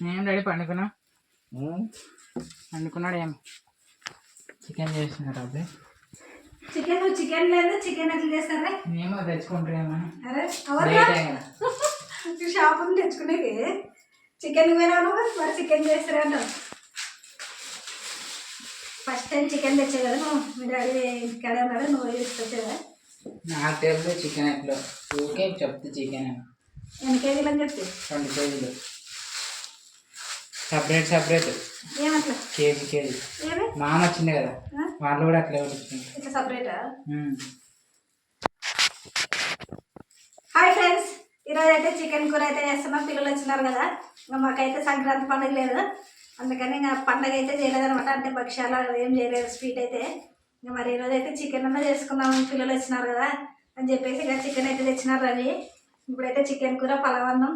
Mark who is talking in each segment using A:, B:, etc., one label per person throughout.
A: నేను రెడీ పండుకున్నా పండుకున్నాడు. ఏం చికెన్ చేస్తున్నారు అబ్బాయి?
B: చికెన్ లేదు. చికెన్ ఎట్లా చేస్తారా?
A: మేము తెచ్చుకుంటారేమో.
B: అరే షాప్ నుంచి తెచ్చుకునేవి చికెన్ పోయినాను మరి చికెన్ చేస్తారా అంటావు. ఫస్ట్ టైం చికెన్ తెచ్చే కదా నువ్వు. మీ డాడీ ఇంటికాడ ఉన్నాడు, నువ్వు తీసుకొచ్చేదా?
A: నాకు తెలియదు చికెన్ ఎట్లా. ఊరికే చెప్తే చికెన్
B: ఎన్ని కేజీలు అని చెప్తే
A: 20 కేజీలు సపరేట్.
B: ఏమట్లా
A: కేజీ మామ వచ్చింది కదా, వాళ్ళు కూడా అట్లా
B: ఇట్లా సపరేటా? హాయ్ ఫ్రెండ్స్, ఈరోజు అయితే చికెన్ కూర అయితే చేస్తున్నాం. పిల్లలు వచ్చినారు కదా, ఇంకా మాకైతే సంక్రాంతి పండుగ లేదు, అందుకని ఇంకా పండుగ అయితే చేయలేదనమాట. అంటే భక్ష్యాలు ఏం చేయలేదు, స్వీట్ అయితే. ఇంకా మరి ఈరోజు అయితే చికెన్ అన్న చేసుకుందాం, పిల్లలు వచ్చినారు కదా అని చెప్పేసి ఇక చికెన్ అయితే తెచ్చినారు. రవి ఇప్పుడైతే చికెన్ కూర, పలావన్నం.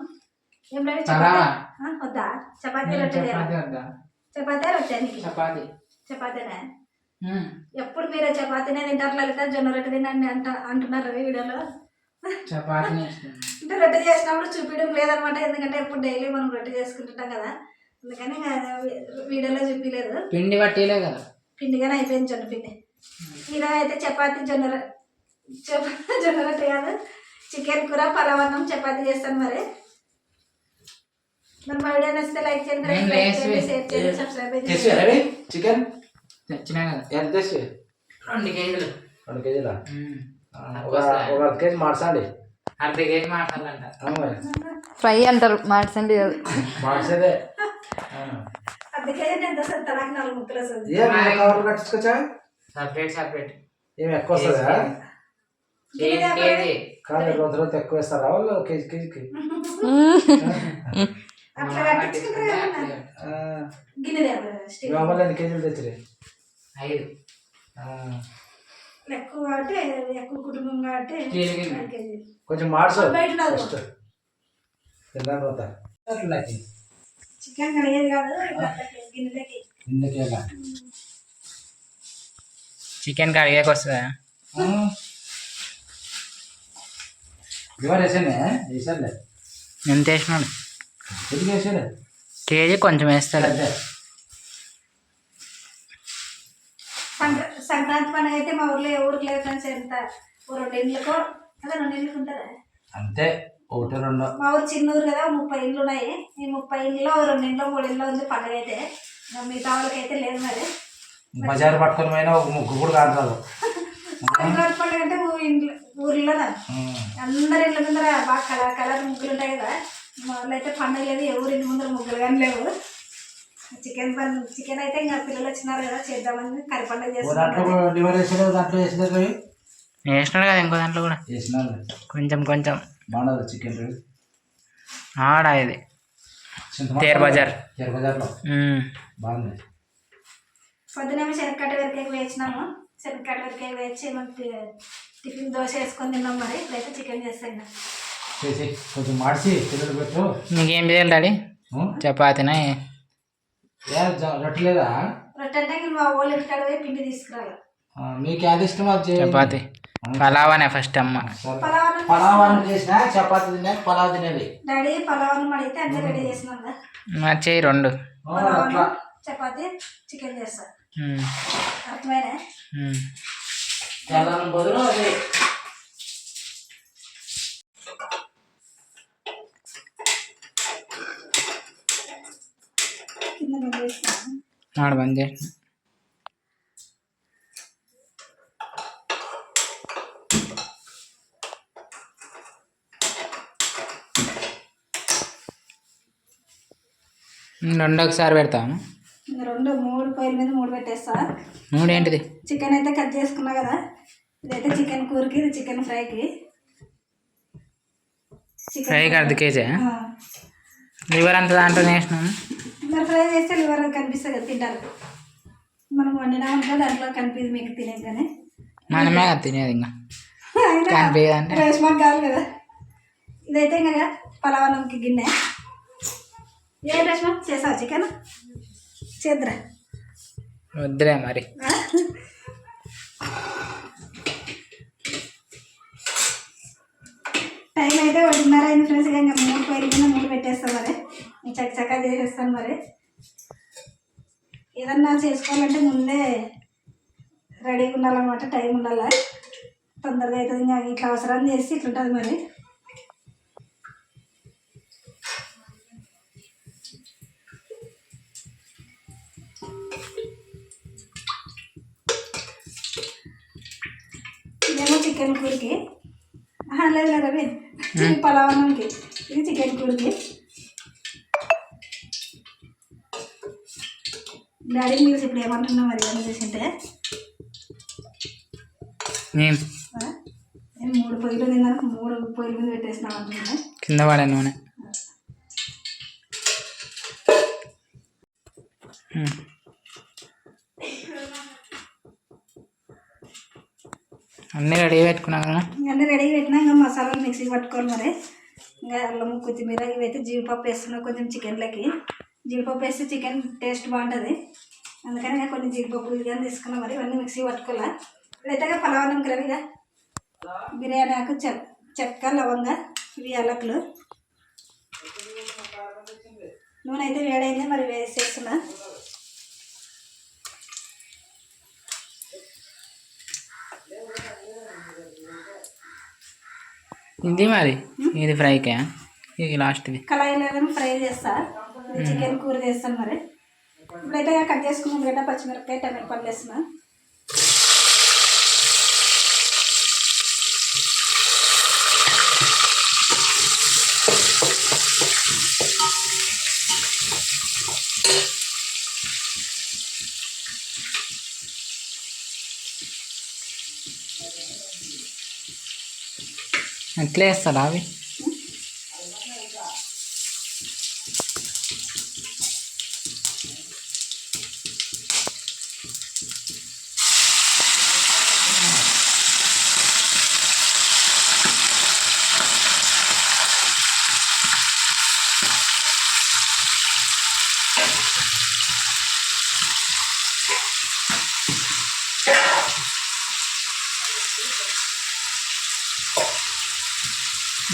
B: ఏం రవి వద్దా? చపాతీ రొట్టె? చపాతీ రొట్టె? చపాతీనే. ఎప్పుడు మీరు చపాతీనే తింటారు లలిత, జొన్న రొట్టె తినండి అంటున్నారు రవి వీడియోలో. అంటే రొట్టె చేసినప్పుడు చూపించడం లేదనమాట, ఎందుకంటే ఎప్పుడు డైలీ మనం రొట్టె చేసుకుంటుంటాం కదా, అందుకని వీడియోలో చూపించలేదు.
A: పిండి పట్టేలే కదా,
B: పిండిగానే అయిపోయింది జొన్న పిండి. ఈరోజు అయితే చపాతీ జొన్న రొట్టె కాదు, చికెన్ కూర, పలావన్నం, చపాతీ చేస్తాను. మరి మా వీడియో నచ్చితే లైక్ చేయండి, షేర్ చేయండి, సబ్స్క్రైబ్ చేయండి.
C: చికెన్
A: తెచ్చినా కదా,
C: ఎంత తెచ్చి?
A: 2 కేజీలు.
C: 2 కేజీలా? ఒక అర్ధ కేజీ మార్చండి.
A: అర్ధ కేజీ మార్చాలంట.
D: ఫ్రై అంటారు, మార్చండి.
C: మార్చేదే
B: అర్ధ కేజీ ఎంత వస్తుంది? తనకు 4 ముక్కలు వస్తుంది.
C: కవర్ కట్టించుకోవచ్చా?
A: సపరేట్.
C: ఏమి ఎక్కువ వస్తుందా?
A: కేజీ
C: కాదు, రోజు ఎక్కువ వేస్తారా వాళ్ళు కేజీకి?
B: అట్లా కట్టించుకుంటారు కదా. గిన్నె
C: ఎన్ని కేజీలు తెచ్చిరే?
A: 5.
B: ఎక్కువ కాబట్టి, ఎక్కువ కుటుంబం కాబట్టి
C: కొంచెం మార్చు.
B: బయట చికెన్ కడిగేది కాదు, గిన్నెలకి.
A: చికెన్ కడిగాక వస్తుందా?
C: వేసాడులే.
A: ఎంత వేసినాడు?
C: వేసాడు
A: కేజీ కొంచెం వేస్తాడు.
B: సంక్రాంతి పండుగ అయితే మా ఊర్లో ఊరికి లేదు ఫ్రెండ్స్. ఎంత 2 ఇండ్లకో అదే 2 ఇండ్లకు ఉంటుందా
C: అంతే, 1-2.
B: మా ఊరు చిన్న ఊరు కదా, 30 ఇండ్లు ఉన్నాయి. ఈ 30 ఇండ్లో 2 ఇండ్లో 3 ఇండ్లో ఉంది పండుగ అయితే. మిగతా వాళ్ళకి అయితే లేదు. మరి
C: బజారు పట్టుకొని పోయినా ఒక ముగ్గు కూడా కాదు.
B: సంక్రాంతి పండుగ అంటే ఊర్లో అందరి ఇండ్ల ముందర బాగా కలర్ ముగ్గులు ఉంటాయి కదా. మా ఊళ్ళో అయితే పండుగ లేదు, ఎవరి ఇంటి ముందర ముగ్గులు కానీ లేవు. చికెన్ అయితే ఇంకా పిల్లలు వచ్చినారు కదా, చేద్దామని కర్రీ పండుగ చేస్తున్నాడు.
A: వేసినాడు కదా ఇంకో దాంట్లో కూడా కొంచెం
C: బాగుండదు చికెన్
A: ఆడా. ఇది తేర్ బజార్లో
C: బాగుంది.
B: పొద్దునేమో శనగకట్ట వరకే వేసినాము. శనగకట్ట వరకే వేసి మనకి టిఫిన్ దోశ వేసుకొని తిన్నాం. మరి ఇప్పుడైతే చికెన్ చేస్తాం.
C: కొంచెం మార్చి పిల్లలు పెట్టు.
A: నీకేం చేయాలి డాడీ? చపాతీనా?
C: రొట్టె లేదా?
B: రొట్టె అంటే మా వాళ్ళు ఇంటికాడ పోయి పిండి తీసుకురాలి.
C: మీకు అది ఇష్టం?
A: చపాతీ. పలావనే ఫస్ట్ అమ్మ.
C: పలావన్నం చేసిన చపాతీ తినే, పలావ్ తినేది.
B: డాడీ పలావన్నం అడిగితే అన్నీ రెడీ చేసినాం కదా.
A: చేయి 2.
B: చపాతీ, చికెన్ చేస్తా. అర్థమైనా?
C: తెల్లారం బదులు అది
A: ఆడ బంద్ చేసిన. ఒకసారి పెడతాము.
B: 3 పొయ్యిల మీద 3 పెట్టేస్తా.
A: 3 ఏంటిది?
B: చికెన్ అయితే కట్ చేసుకున్నా కదా. ఇదైతే చికెన్ కూరకి, ఇది చికెన్ ఫ్రైకి.
A: ఫ్రైకి 1/2 కేజీ. లివర్ అంత దాంట్లో వేసినాము.
B: మరి ఫ్రై చేస్తే లివర్ కనిపిస్తుంది కదా, తింటారు. మనం వండినామంటే దాంట్లో కనిపిది మీకు తినేది. కానీ
A: మనమే కదా తినేది, ఇంకా కనిపించదు అంటే
B: రేష్మాన్ కాదు కదా. ఇదైతే ఇంకా పలావన్నంకి గిన్నె. ఏం రేష్మా చేసావు? చికెన్ చేద్దురా.
A: వద్దులే మరి.
B: టైం అయితే 1:30 అయింది ఫ్రెండ్స్. ఇంకా 3 పొయ్యిల మీద 3 పెట్టేస్తాం. మరి చక్కచక్క చేసేస్తాను. మరి ఏదన్నా చేసుకోవాలంటే ముందే రెడీగా ఉండాలన్నమాట, టైం ఉండాలి, తొందరగా అవుతుంది. ఇంకా ఇట్లా అవసరం చేసి ఇట్లుంటుంది. మరి ఇదేమో చికెన్ కూరకి, లేదు లేదు రవి, ఇది పలావన్నంకి, ఇది చికెన్ కూరకి. డాడీ మీరు ఇప్పుడు ఏమంటున్నా మరి ఏమన్నా చేసింటే
A: నేను
B: 3 పొయ్యిలు నిందాక 3 పొయ్యిల మీద పెట్టేసినాం అంటున్నా.
A: కింద పడే నూనె. అన్నీ రెడీ పెట్టుకున్నా కదా,
B: అన్నీ రెడీ పెట్టినా. ఇంకా మసాలాలు మిక్సీకి పట్టుకోవాలి. మరి ఇంకా అల్లము కొత్తిమీర ఇవైతే జీడిపప్పు వేస్తున్నా కొంచెం చికెన్లకి. జీడిపప్పు వేస్తే చికెన్ టేస్ట్ బాగుంటుంది, అందుకని ఇంకా కొన్ని జీడిపప్పు ఇవన్నీ తీసుకున్నాం. మరి ఇవన్నీ మిక్సీ పట్టుకోవాలి. ఇప్పుడైతే పలావన్నం కలవిగా బిర్యానీ ఆకు, చెక్క, లవంగ, ఇవి యాలకులు. నూనె అయితే వేడైంది, మరి వేసేస్తున్నా.
A: ఇది మరి ఇది ఫ్రైకే, ఇది లాస్ట్ది.
B: కళాయిలో ఫ్రై చేస్తా, చికెన్ కూర చేస్తాను. మరి ఇప్పుడైతే కట్ చేసుకున్నాం గడ్డ, పచ్చిమిరపకాయ, టమాటో పళ్ళు వేస్తున్నా.
A: ఎట్లా వేస్తారా అవి?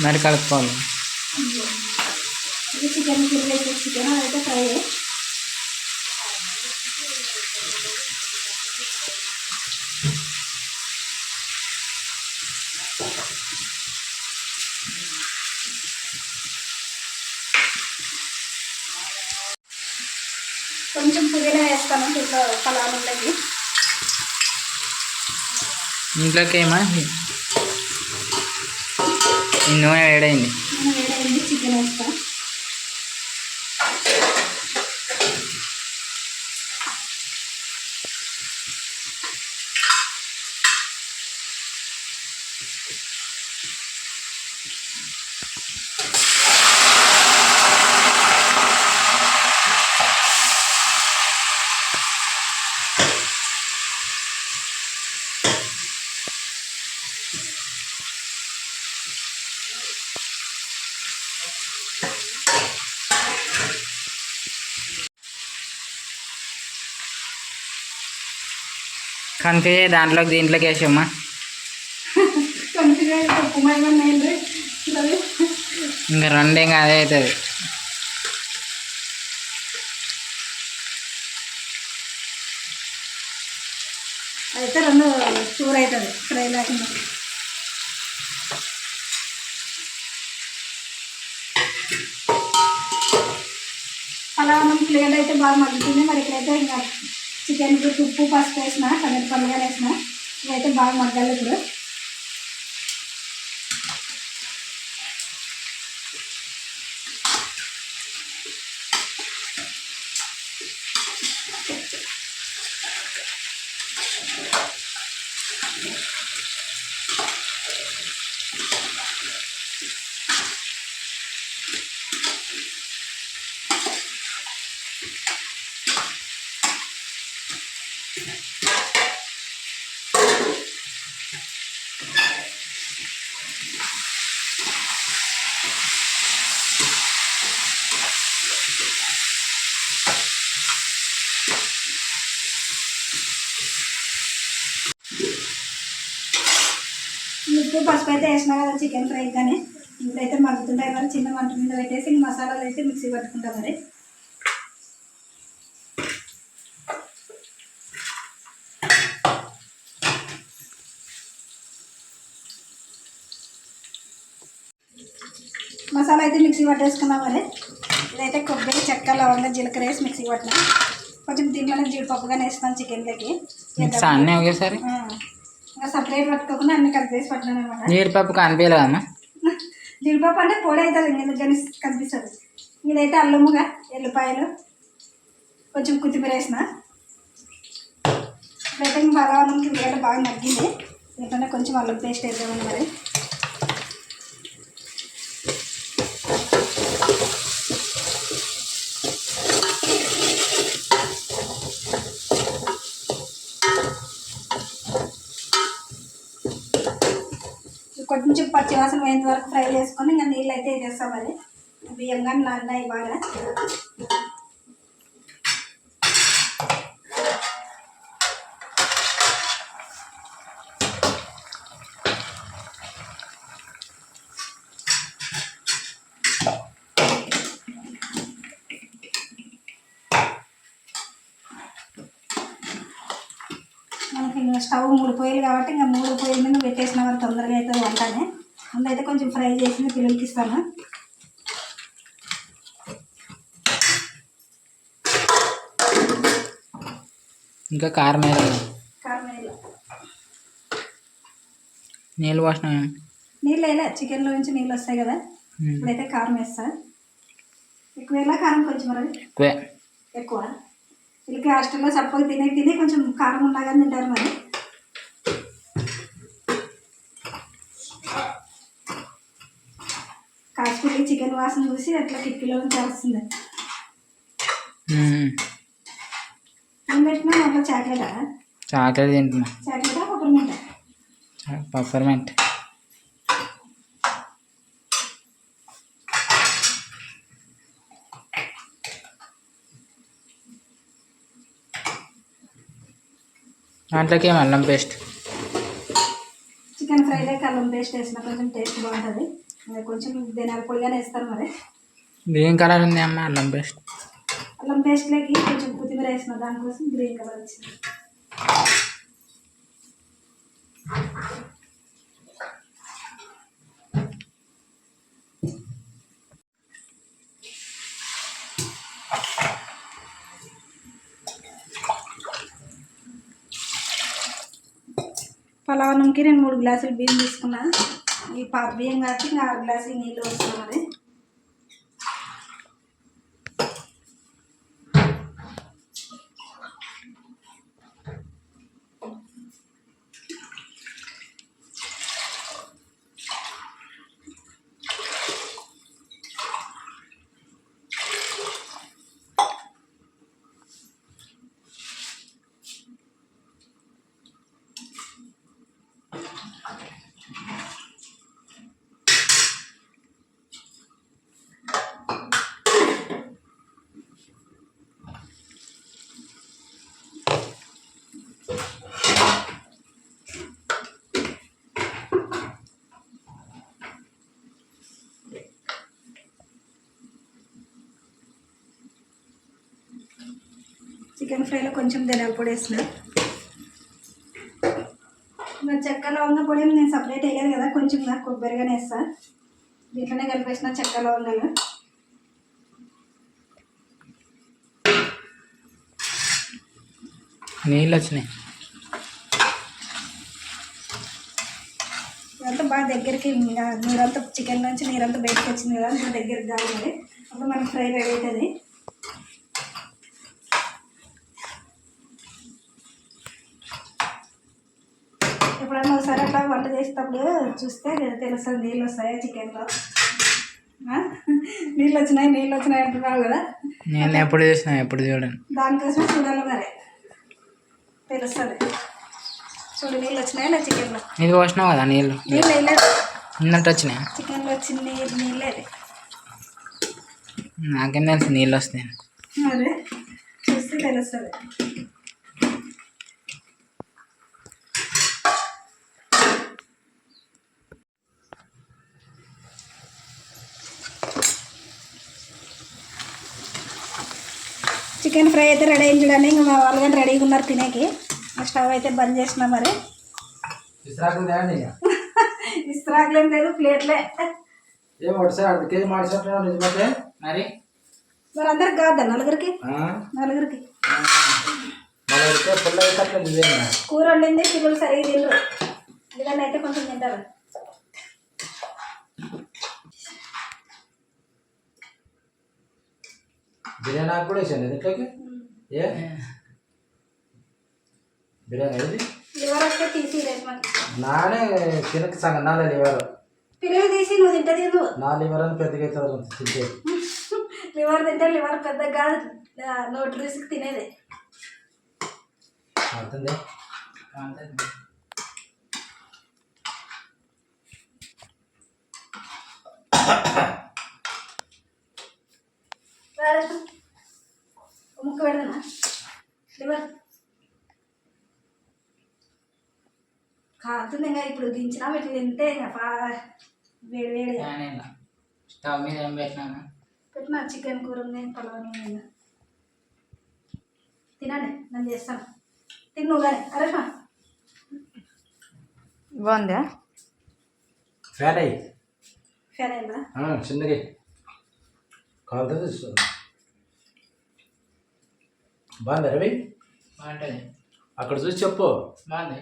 A: మరి కలుపుకోవాలి.
B: ఇది చికెన్ కూర వేసే చికెన్ అదైతే ఫ్రై. కొంచెం పుదీనా వేస్తాను దీంట్లో పలావులోకి.
A: ఇంట్లోకి ఏమా నూనె వేడైంది,
B: వేడైంది, చికెన్ వేస్తా.
A: కన్ఫ్యూజ్ దాంట్లోకి దీంట్లోకి వేసామ్మా. ఇంకా రెండేం అదే అవుతుంది.
B: అయితే 2 కూర అవుతుంది ఫ్రై లేకుండా. పలావన్నం ప్లేట్ అయితే బాగా మగ్గుతుంది. మరి ఇక్కడైతే ఇంకా చికెన్ ఉప్పు, పసుపు వేసిన, టమాటో పల్లిగా వేసిన, ఇవైతే బాగా మగ్గాలి. ఇప్పుడు ఉప్పు, పసుపు అయితే వేసినా కదా చికెన్ ఫ్రై. కానీ ఇప్పుడైతే మగ్గుతుంటాయి మరి చిన్న మంట మీద పెట్టేసి ఇంక మసాలాలు అయితే మిక్సీ పట్టుకుంటాం మరి. మసాలా అయితే మిక్సీ పట్టేసుకున్నాం మరి. ఇదైతే కొబ్బరి, చెక్క, లవంగా, జీలకర్ర వేసి మిక్సీ పట్టినా. కొంచెం దీంట్లోనే జీడిపప్పుగానే వేస్తాను చికెన్లోకి.
A: అన్నీ ఒకేసారి
B: ఇంకా సపరేట్ పట్టుకోకుండా అన్ని కలిపేసి పట్టినాను అనమాట.
A: జీడిపప్పు కనిపించలేదమ్మా?
B: జీడిపప్పు అంటే పొడి అవుతుంది, ఎందుకు కానీ కనిపిస్తుంది. ఇదైతే అల్లముగా, ఎల్లిపాయలు, కొంచెం కొత్తిమీర వేసిన. ఇప్పుడైతే బలవన్నంకి ఉల్లిగడ్డ బాగా మగ్గింది. దీంట్లోనే కొంచెం అల్లం పేస్ట్ వేద్దామని మరి. కొంచెం పచ్చివాసన పోయేంత వరకు ఫ్రై చేసుకొని ఇంకా నీళ్ళు అయితే వేసేస్తాం మరి. బియ్యం కానీ నాన్నాయి బాగా. మనకి ఇంకా స్టవ్ 3 పొయ్యిలు కాబట్టి ఇంకా 3 పొయ్యిల మీద పెట్టేసిన వాళ్ళు తొందరగా అయితే వంటనే. అందులో కొంచెం ఫ్రై చేసి పిల్లలకి ఇస్తాను.
A: ఇంకా కారం వేయాలి.
B: కారం వేయాలి.
A: నీళ్ళు పోసిన
B: నీళ్ళు వేయలే, చికెన్లో నుంచి నీళ్ళు వస్తాయి కదా. ఇప్పుడైతే కారం వేస్తా. ఎక్కువ వేయాలా కారం కొంచెం మరి? ఎక్కువ. వీళ్ళకి హాస్టల్లో సపోజ్ తిని కొంచెం కారం ఉండగా తింటారు మరి. కాశ్మీరీ చికెన్ వాసన చూసి అట్లా కిటికీలో నుంచి వస్తుంది. ఏం పెట్టినా అట్లా చాక్లెటా?
A: చాక్లెట్ తింటున్నా.
B: చాక్లెటా పప్పర్మెంటా?
A: పప్పర్మెంట్. దాంట్లోకి ఏం అల్లం పేస్ట్,
B: చికెన్ ఫ్రైలోకి అల్లం పేస్ట్ వేసిన కొంచెం టేస్ట్ బాగుంటుంది. కొంచెం ధనియాల పొడిగానే వేస్తారు మరి.
A: గ్రీన్ కలర్ ఉంది అమ్మ అల్లం పేస్ట్.
B: అల్లం పేస్ట్లోకి కొంచెం కొత్తిమీర వేసిన, దానికోసం గ్రీన్ కలర్ వచ్చింది. పలావన్నంకి నేను 3 గ్లాసులు బియ్యం తీసుకున్నా. ఈ పాత బియ్యం కాబట్టి ఇంకా 6 గ్లాసులు నీళ్ళు వస్తున్నాం మరి. చికెన్ ఫ్రైలో కొంచెం ధనియాల పొడి వేసిన. మరి చెక్క లవంగ పొడి నేను సపరేట్ వేయలేదు కదా, కొంచెం నాకు కొబ్బరిగానే వేస్తా. దీంట్లోనే కలిపేసిన చెక్క లవంగాలు.
A: నీళ్ళు వచ్చినాయి.
B: ఇదంతా బాగా దగ్గరికి నీరంతా చికెన్ నుంచి నీరంతా బయటకు వచ్చింది కదా, ఇంకా దగ్గరికి కావాలి. అప్పుడు మనకి ఫ్రై రెడీ అవుతుంది. ఎప్పుడన్నా ఒకసారి అట్లా వంట చేసేటప్పుడు చూస్తే తెలుస్తుంది నీళ్ళు వస్తాయా చికెన్లో. నీళ్ళు వచ్చినాయి అంటున్నావు కదా.
A: నేను ఎప్పుడు చూసినా ఎప్పుడు చూడండి.
B: దానికోసమే చూడాలి మరి, తెలుస్తుంది. చూడు నీళ్ళు వచ్చినాయా నా చికెన్లో.
A: ఇది పోసినావు కదా నీళ్ళు.
B: నీళ్ళు వేయలేదు.
A: ఉన్నట్టు వచ్చినాయి.
B: చికెన్లో వచ్చిన నీళ్ళే.
A: నాకేం తెలుసు నీళ్ళు వస్తాయి.
B: అదే చూస్తే తెలుస్తుంది. చికెన్ ఫ్రై అయితే రెడీ అయింది చూడండి. ఇంకా మా వాళ్ళు కానీ రెడీగా ఉన్నారు తినేకి. స్టవ్ అయితే బంద్ చేసిన మరి. ఇస్త్రాకులేం లేదు, ప్లేట్లే.
C: ఏం ఒకసారి 1 కేజీ మార్చినట్టు నిజమైతే
A: మరి
B: మరి అందరికి కావద్దా? నలుగురికి.
C: ఫుల్ అయితే నిజంగా
B: కూర వండింది పిల్లలు సరిగ్గా తినరు. ఇదన్నా అయితే కొంచెం తింటారు.
C: బిర్యానీ ఆకు కూడా వేసాను ఇంట్లోకి. ఏ బిర్యానీ ఇది
B: లివర్ వస్తే తీసి రేష్మకి
C: నానే తినక సగం నాలే లివర్.
B: పిల్లలు తీసి నువ్వు తింటే తిను.
C: నా లివర్ అని పెద్దగా అవుతుంది తింటే.
B: లివర్ తింటే లివర్ పెద్దగా కాదు, నోటి రుచికి తినేది.
C: అవుతుంది.
B: ముక్క పెడదనా లివర్ కాలుతుంది. ఇంకా ఇప్పుడు దించినా ఇట్లా తింటే ఇంకా వేడి వేడి
A: స్టవ్ మీద ఏం పెట్టినా
B: పెట్టినా. చికెన్ కూర ఉంది, పలావ్ తినండి, నేను చేస్తాను. తిను కానీ. అరే
D: బాగుందా?
C: ఫ్యాన్ అయ్యి
B: ఫ్యాన్ అయిందా?
C: చిన్నగా కాలుతుంది. బాగుంది రవి.
A: బాగుంటుంది.
C: అక్కడ చూసి చెప్పు.
A: బాగుంది.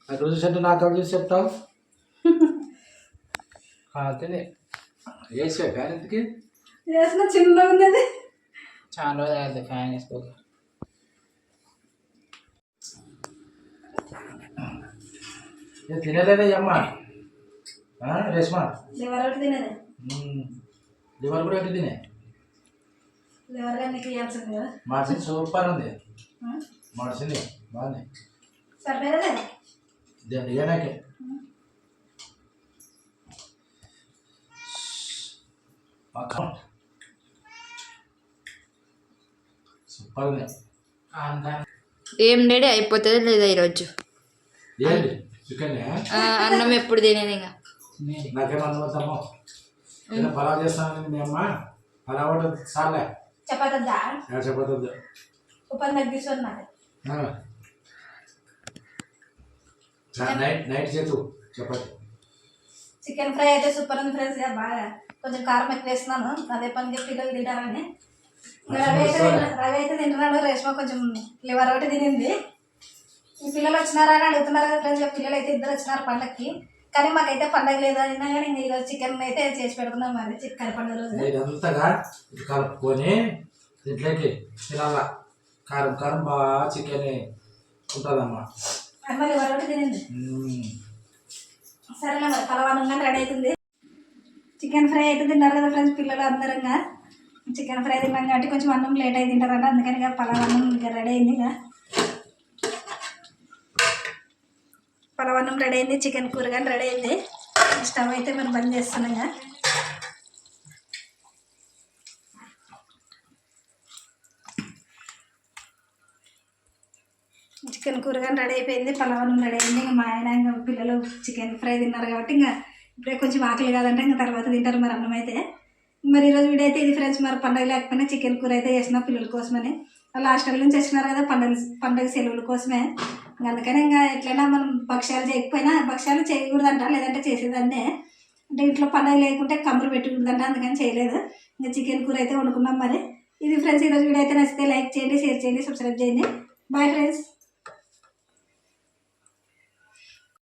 C: అక్కడ చూసి అంటే నాకు అక్కడ చూసి చెప్తావు.
A: కాలుతుంది.
C: వేసా ఫ్యాన్ ఎందుకు
B: వేసిన చిన్నగా ఉంది అది.
A: చాలా రోజులు అవుతుంది ఫ్యాన్ వేసుకోక.
C: తినలేదే అమ్మ రేష్మా.
B: లివర్ ఒకటి తినేది.
C: లివర్ కూడా ఒకటి తినే.
B: లివర్ కానీ నీకు ఇవ్వాల్సింది కదా.
C: మార్చింది సూపర్ ఉంది. మార్చింది బాగుంది.
B: సరిపోయేదే
C: దేని ఏనాకే సూపర్ ఉంది.
D: ఏం డాడీ అయిపోతుంది లేదా ఈరోజు?
C: ఏంటి చికెన్
D: అన్నం ఎప్పుడు తినేది ఇంకా?
C: నాకేం అనుమతమ్మో. నేను పలావ్ చేస్తాను మీ అమ్మ. పలావ్ ఒకటి చాలే.
B: చపాతద్దా?
C: చెప్పదు.
B: ఉప్పని తగ్గిస్తుంది నాకు.
C: నైట్ చేతు చపాతి.
B: చికెన్ ఫ్రై అయితే సూపర్ ఉంది ఫ్రెండ్స్. బాగా కొంచెం కారం ఎక్కువ వేస్తున్నాను, అదే పనికి పిల్లలు తింటారని. రవి అయితే తింటున్నాడు. రేష్మ కొంచెం లివర్ ఒకటి తినింది. ఈ పిల్లలు వచ్చినారా అని అడుగుతున్నారు కదా ఫ్రెండ్స్. పిల్లలు అయితే 2 వచ్చినారు పండగకి. కానీ మాకైతే పండగ లేదు అయినా కానీ ఈరోజు చికెన్ అయితే చేసి పెడుతున్నాం. మరి చికెన్ పండుగ రోజు
C: ఇదంతగా కలుపుకొని ఇంట్లోకి తినాల. కారం కారం బాగా చికెన్ ఉంటుందమ్మా.
B: అమ్మ లివర్ ఒకటి తినింది. సరేలే మరి పలవానంగా రెడీ అవుతుంది. చికెన్ ఫ్రై అయితే తిన్నారు కదా ఫ్రెండ్స్ పిల్లలు అందరంగా. చికెన్ ఫ్రై తిన్నాం కాబట్టి కొంచెం అన్నం లేట్ అయి తింటారంట. అందుకని ఇక పలవన్నం ఇంకా రెడీ అయింది. ఇక పలవన్నం రెడీ అయింది, చికెన్ కూర కానీ రెడీ అయింది. స్టవ్ అయితే మనం బంద్ చేస్తున్నాం. ఇక చికెన్ కూర కానీ రెడీ అయిపోయింది, పలవన్నం రెడీ అయింది. ఇంకా మా ఆయన ఇంకా పిల్లలు చికెన్ ఫ్రై తిన్నారు కాబట్టి ఇంకా ఇప్పుడే కొంచెం ఆకలి కాదంటే ఇంకా తర్వాత తింటారు మరి అన్నం అయితే. మరి ఈరోజు వీడియో అయితే ఇది ఫ్రెండ్స్. మరి పండుగ లేకపోయినా చికెన్ కూర అయితే చేసిన పిల్లల కోసమని. వాళ్ళు హాస్టల్ నుంచి వచ్చినారు కదా పండుగ సెలవుల కోసమే. అందుకని ఇంకా ఎట్లయినా మనం భక్ష్యాలు చేయకపోయినా భక్ష్యాలు చేయకూడదంట, లేదంటే చేసేదాన్నే. అంటే ఇంట్లో పండుగ లేకుంటే కమ్మరు పెట్టకూడదంట, అందుకని చేయలేదు. ఇంకా చికెన్ కూర అయితే వండుకున్నాం. మరి ఇది ఫ్రెండ్స్ ఈరోజు వీడియో అయితే నచ్చితే లైక్ చేయండి, షేర్ చేయండి, సబ్స్క్రైబ్ చేయండి. Bye friends.